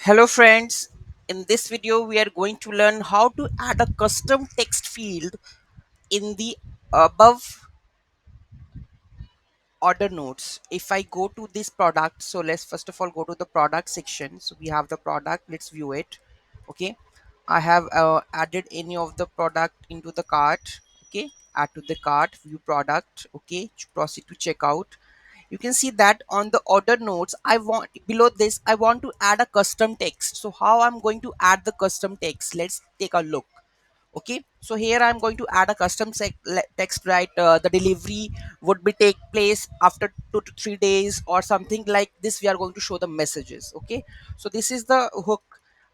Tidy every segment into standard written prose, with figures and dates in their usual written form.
Hello friends, in this video we are going to learn how to add a custom text field in the above order notes. If I go to this product, so let's first of all go to the product section. So we have the product, let's view it. Okay, I have added any of the product into the cart. Okay, add to the cart, view product. Okay, proceed to checkout. You can see that on the order notes I want below this I want to add a custom text. So how I'm going to add the custom text, let's take a look. Okay, so here I'm going to add a custom text, right? The delivery would be take place after 2 to 3 days or something like this. We are going to show the messages. Okay, so this is the hook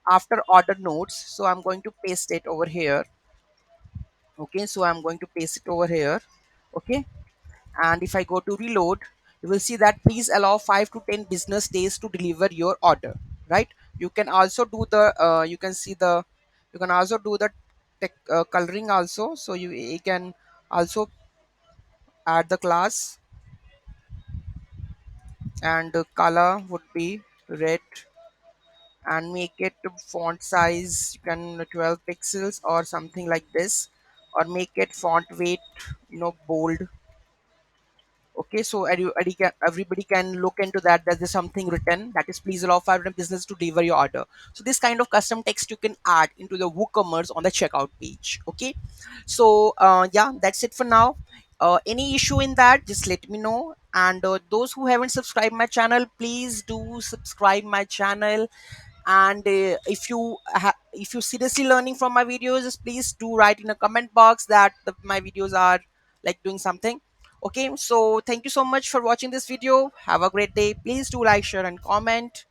after order notes, so I'm going to paste it over here. Okay, so I'm going to paste it over here. Okay, and if I go to reload, you will see that please allow 5 to 10 business days to deliver your order, right? You can also do the you can see the you can also do the coloring also. So you can also add the class, and the color would be red, and make it font size, you can 12 pixels or something like this, or make it font weight, bold. Okay, so everybody can look into that. There's something written that is please allow for business to deliver your order. So this kind of custom text you can add into the WooCommerce on the checkout page. Okay, so yeah, that's it for now. Any issue in that, just let me know. And those who haven't subscribed my channel, please do subscribe my channel. And if you seriously learning from my videos, just please do write in a comment box that my videos are like doing something. Okay, so thank you so much for watching this video. Have a great day. Please do like, share and comment.